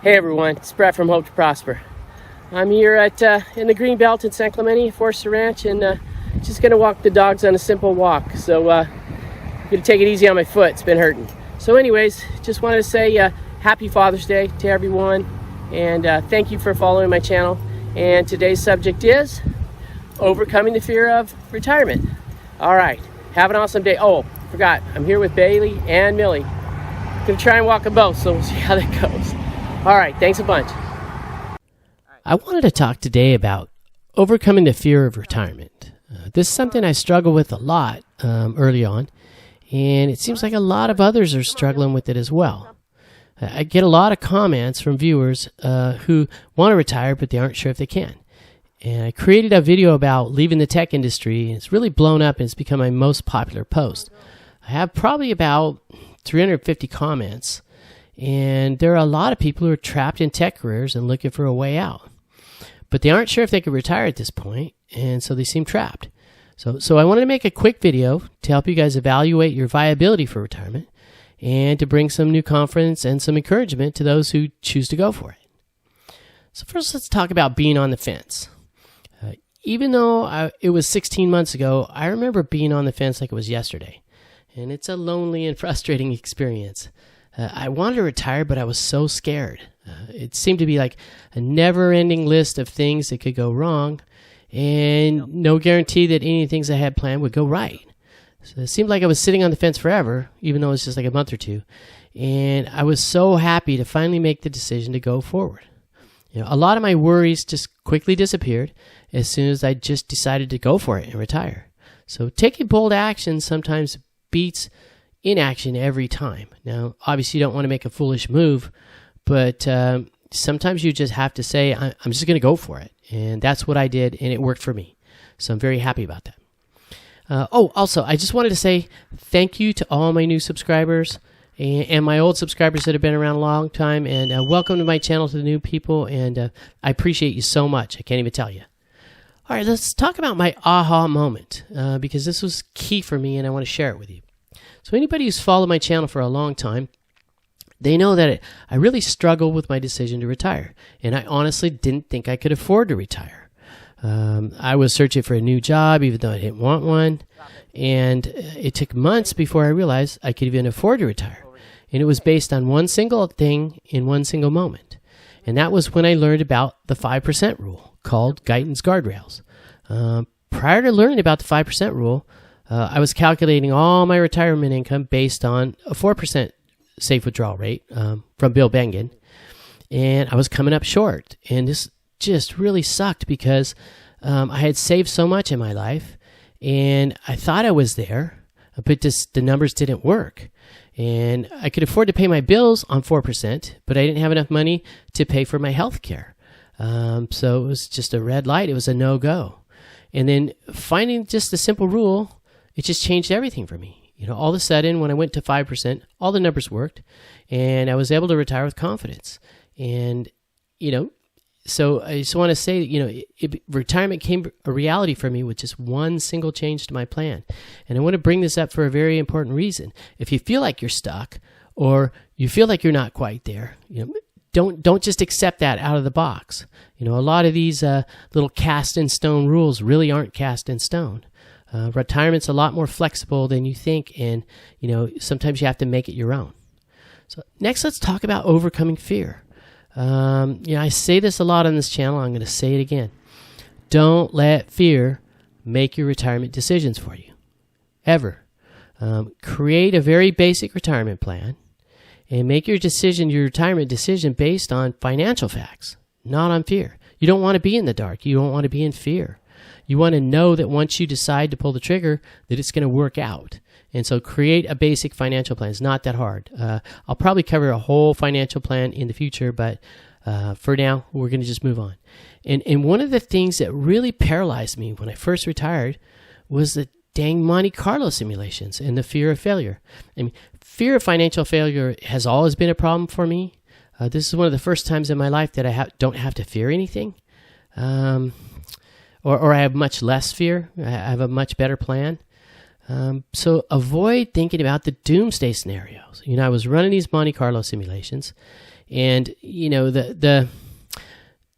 Hey everyone, it's Brett from Hope to Prosper. I'm here at in the Green Belt in San Clemente, Forster Ranch, and just gonna walk the dogs on a simple walk. So gonna take it easy on my foot, it's been hurting. So anyways, just wanted to say happy Father's Day to everyone, and thank you for following my channel. And today's subject is overcoming the fear of retirement. All right, have an awesome day. Oh, forgot, I'm here with Bailey and Millie. Gonna try and walk them both, so we'll see how that goes. All right, thanks a bunch. I wanted to talk today about overcoming the fear of retirement. This is something I struggle with a lot early on, and it seems like a lot of others are struggling with it as well. I get a lot of comments from viewers who want to retire, but they aren't sure if they can. And I created a video about leaving the tech industry, and it's really blown up, and it's become my most popular post. I have probably about 350 comments, and there are a lot of people who are trapped in tech careers and looking for a way out. But they aren't sure if they could retire at this point, and so they seem trapped. So I wanted to make a quick video to help you guys evaluate your viability for retirement and to bring some new confidence and some encouragement to those who choose to go for it. So first, let's talk about being on the fence. Even though it was 16 months ago, I remember being on the fence like it was yesterday. And it's a lonely and frustrating experience. I wanted to retire, but I was so scared. It seemed to be like a never-ending list of things that could go wrong, and no guarantee that any things I had planned would go right. So it seemed like I was sitting on the fence forever, even though it was just like a month or two. And I was so happy to finally make the decision to go forward. A lot of my worries just quickly disappeared as soon as I just decided to go for it and retire. So taking bold action sometimes beats inaction every time. Now, obviously, you don't want to make a foolish move, but sometimes you just have to say, I'm just going to go for it. And that's what I did, and it worked for me. So I'm very happy about that. Also, I just wanted to say thank you to all my new subscribers and my old subscribers that have been around a long time. And welcome to my channel to the new people, and I appreciate you so much. I can't even tell you. All right, let's talk about my aha moment, because this was key for me, and I want to share it with you. So anybody who's followed my channel for a long time, they know that I really struggled with my decision to retire, and I honestly didn't think I could afford to retire. I was searching for a new job, even though I didn't want one, and it took months before I realized I could even afford to retire. And it was based on one single thing in one single moment, and that was when I learned about the 5% rule, called Guyton's Guardrails. Prior to learning about the 5% rule, I was calculating all my retirement income based on a 4% safe withdrawal rate from Bill Bengen, and I was coming up short. And this just really sucked because I had saved so much in my life, and I thought I was there, but the numbers didn't work. And I could afford to pay my bills on 4%, but I didn't have enough money to pay for my health care. So it was just a red light. It was a no-go. And then finding just a simple rule, it just changed everything for me. All of a sudden, when I went to 5%, all the numbers worked, and I was able to retire with confidence. And, so I just want to say, retirement came a reality for me with just one single change to my plan. And I want to bring this up for a very important reason. If you feel like you're stuck, or you feel like you're not quite there, don't just accept that out of the box. A lot of these little cast in stone rules really aren't cast in stone. Retirement's a lot more flexible than you think, and sometimes you have to make it your own. So next, let's talk about overcoming fear. I say this a lot on this channel. I'm going to say it again. Don't let fear make your retirement decisions for you, ever. Create a very basic retirement plan and make your retirement decision based on financial facts, not on fear. You don't want to be in the dark. You don't want to be in fear. You want to know that once you decide to pull the trigger, that it's going to work out. And so create a basic financial plan. It's not that hard. I'll probably cover a whole financial plan in the future, but for now, we're going to just move on. And one of the things that really paralyzed me when I first retired was the dang Monte Carlo simulations and the fear of failure. Fear of financial failure has always been a problem for me. This is one of the first times in my life that I don't have to fear anything. Or I have much less fear. I have a much better plan. So avoid thinking about the doomsday scenarios. I was running these Monte Carlo simulations, And the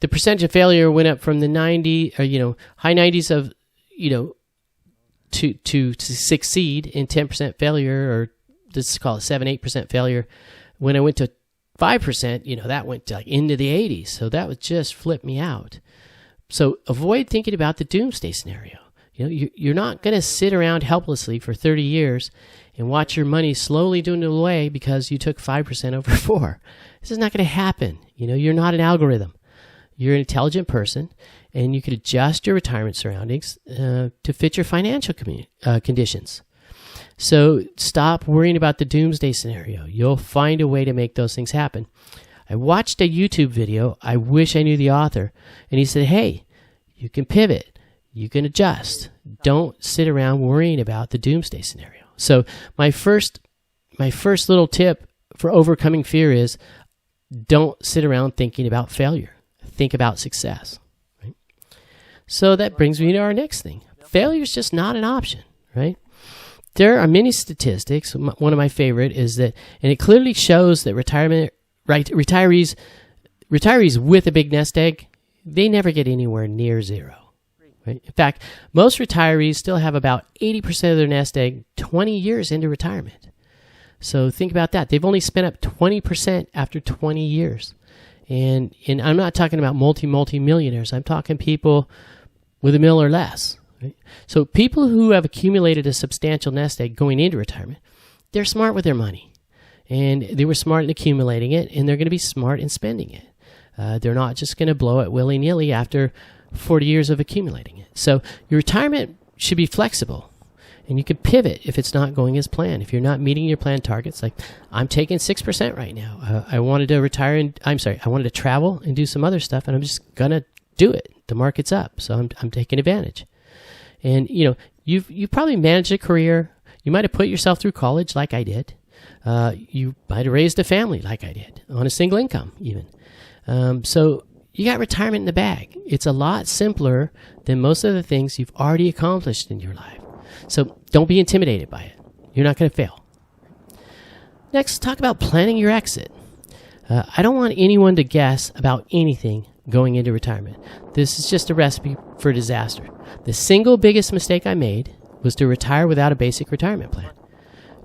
percentage of failure went up from the high 90s of to succeed in 10% failure, or let's call it 7-8% failure. When I went to 5%, that went to into the 80s. So that would just flip me out. So avoid thinking about the doomsday scenario. You're not going to sit around helplessly for 30 years and watch your money slowly dwindle away because you took 5% over 4. This is not going to happen. You're not an algorithm. You're an intelligent person, and you can adjust your retirement surroundings to fit your financial conditions. So stop worrying about the doomsday scenario. You'll find a way to make those things happen. I watched a YouTube video. I wish I knew the author. And he said, hey, you can pivot. You can adjust. Don't sit around worrying about the doomsday scenario. So my first little tip for overcoming fear is don't sit around thinking about failure. Think about success. Right? So that brings me to our next thing. Failure is just not an option, right? There are many statistics. One of my favorite is that, and it clearly shows that retirees with a big nest egg, they never get anywhere near zero. Right? In fact, most retirees still have about 80% of their nest egg 20 years into retirement. So think about that. They've only spent up 20% after 20 years. And I'm not talking about multi-millionaires. I'm talking people with $1 million or less. Right? So people who have accumulated a substantial nest egg going into retirement, they're smart with their money. And they were smart in accumulating it, and they're going to be smart in spending it. They're not just going to blow it willy-nilly after 40 years of accumulating it. So your retirement should be flexible. And you can pivot if it's not going as planned. If you're not meeting your planned targets, like I'm taking 6% right now. I wanted to I wanted to travel and do some other stuff, and I'm just going to do it. The market's up, so I'm taking advantage. And, you've probably managed a career. You might have put yourself through college like I did. You might have raised a family like I did, on a single income even. So you got retirement in the bag. It's a lot simpler than most of the things you've already accomplished in your life. So don't be intimidated by it. You're not going to fail. Next, talk about planning your exit. I don't want anyone to guess about anything going into retirement. This is just a recipe for disaster. The single biggest mistake I made was to retire without a basic retirement plan.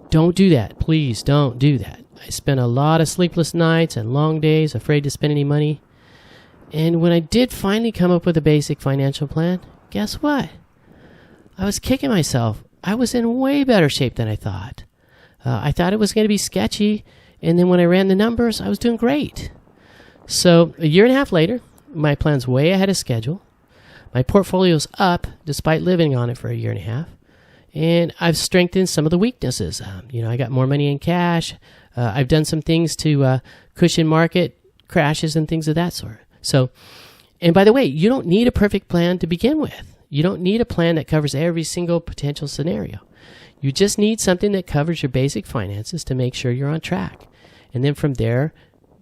Don't do that. Please don't do that. I spent a lot of sleepless nights and long days afraid to spend any money. And when I did finally come up with a basic financial plan, guess what? I was kicking myself. I was in way better shape than I thought. I thought it was going to be sketchy, and then when I ran the numbers, I was doing great. So a year and a half later, my plan's way ahead of schedule. My portfolio's up despite living on it for a year and a half. And I've strengthened some of the weaknesses. I got more money in cash. I've done some things to cushion market crashes and things of that sort. So, and by the way, you don't need a perfect plan to begin with. You don't need a plan that covers every single potential scenario. You just need something that covers your basic finances to make sure you're on track. And then from there,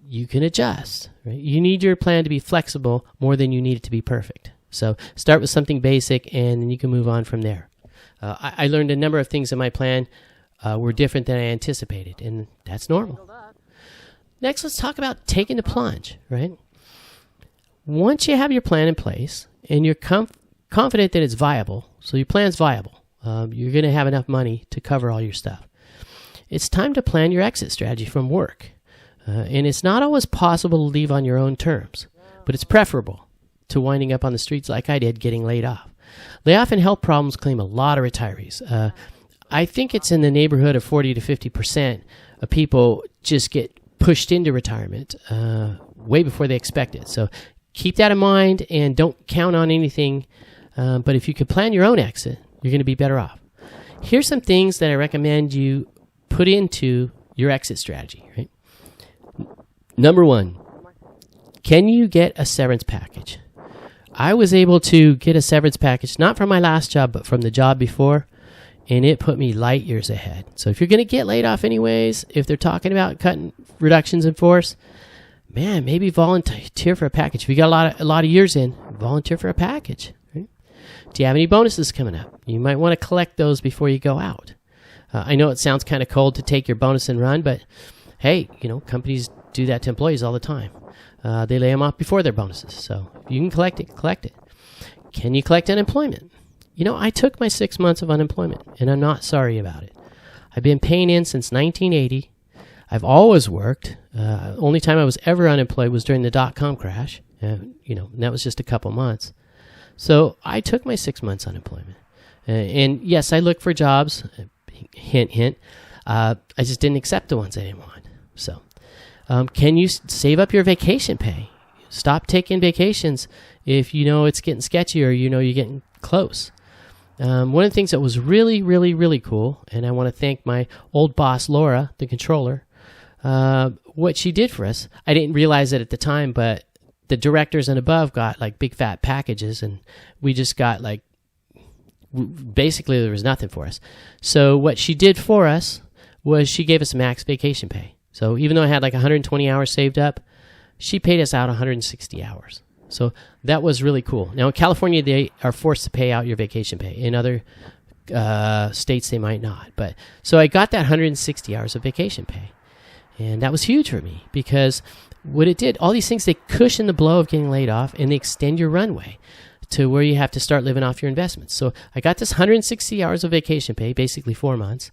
you can adjust. Right? You need your plan to be flexible more than you need it to be perfect. So start with something basic, and then you can move on from there. I learned a number of things in my plan were different than I anticipated, and that's normal. Next, let's talk about taking the plunge. Right? Once you have your plan in place and you're confident that it's viable, so your plan's viable, you're going to have enough money to cover all your stuff. It's time to plan your exit strategy from work. And it's not always possible to leave on your own terms, but it's preferable to winding up on the streets like I did, getting laid off. Layoff and health problems claim a lot of retirees. I think it's in the neighborhood of 40 to 50% of people just get pushed into retirement way before they expect it. So keep that in mind and don't count on anything. But if you can plan your own exit, you're going to be better off. Here's some things that I recommend you put into your exit strategy. Right? Number 1, can you get a severance package? I was able to get a severance package, not from my last job, but from the job before, and it put me light years ahead. So if you're going to get laid off anyways, if they're talking about cutting reductions in force, man, maybe volunteer for a package. If you got a lot of years in, volunteer for a package. Right? Do you have any bonuses coming up? You might want to collect those before you go out. I know it sounds kind of cold to take your bonus and run, but hey, companies do that to employees all the time. They lay them off before their bonuses. So if you can collect it, collect it. Can you collect unemployment? You know, I took my 6 months of unemployment, and I'm not sorry about it. I've been paying in since 1980. I've always worked. Only time I was ever unemployed was during the dot-com crash. And that was just a couple months. So I took my 6 months unemployment. And yes, I looked for jobs. Hint, hint. I just didn't accept the ones I didn't want. So can you save up your vacation pay? Stop taking vacations if you know it's getting sketchy or you know you're getting close. One of the things that was really, really, really cool, and I want to thank my old boss, Laura, the controller, what she did for us. I didn't realize it at the time, but the directors and above got like big fat packages, and we just got like, basically there was nothing for us. So what she did for us was she gave us max vacation pay. So even though I had like 120 hours saved up, she paid us out 160 hours. So that was really cool. Now in California, they are forced to pay out your vacation pay. In other states, they might not. But so I got that 160 hours of vacation pay. And that was huge for me because what it did, all these things, they cushion the blow of getting laid off and they extend your runway to where you have to start living off your investments. So I got this 160 hours of vacation pay, basically 4 months.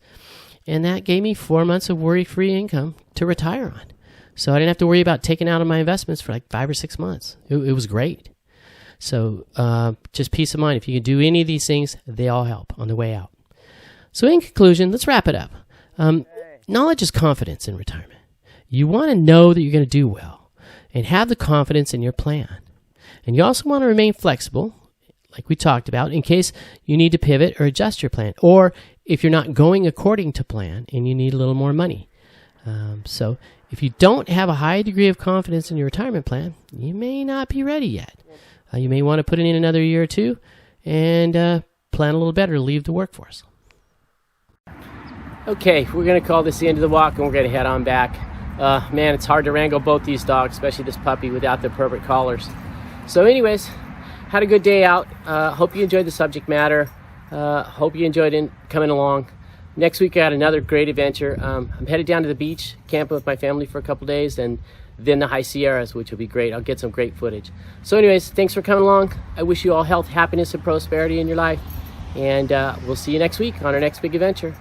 And that gave me 4 months of worry-free income to retire on. So I didn't have to worry about taking out of my investments for like 5 or 6 months. It was great. So just peace of mind. If you can do any of these things, they all help on the way out. So in conclusion, let's wrap it up. Knowledge is confidence in retirement. You want to know that you're going to do well and have the confidence in your plan. And you also want to remain flexible, like we talked about, in case you need to pivot or adjust your plan, or if you're not going according to plan and you need a little more money. So if you don't have a high degree of confidence in your retirement plan, you may not be ready yet. You may want to put it in another year or two and plan a little better to leave the workforce. Okay, we're going to call this the end of the walk, and we're going to head on back. Man, it's hard to wrangle both these dogs, especially this puppy, without the appropriate collars. So anyways, had a good day out. Hope you enjoyed the subject matter. Hope you enjoyed coming along. Next week I got another great adventure. I'm headed down to the beach, camping with my family for a couple days, and then the high Sierras, which will be great. I'll get some great footage. So anyways, thanks for coming along. I wish you all health, happiness, and prosperity in your life. And we'll see you next week on our next big adventure.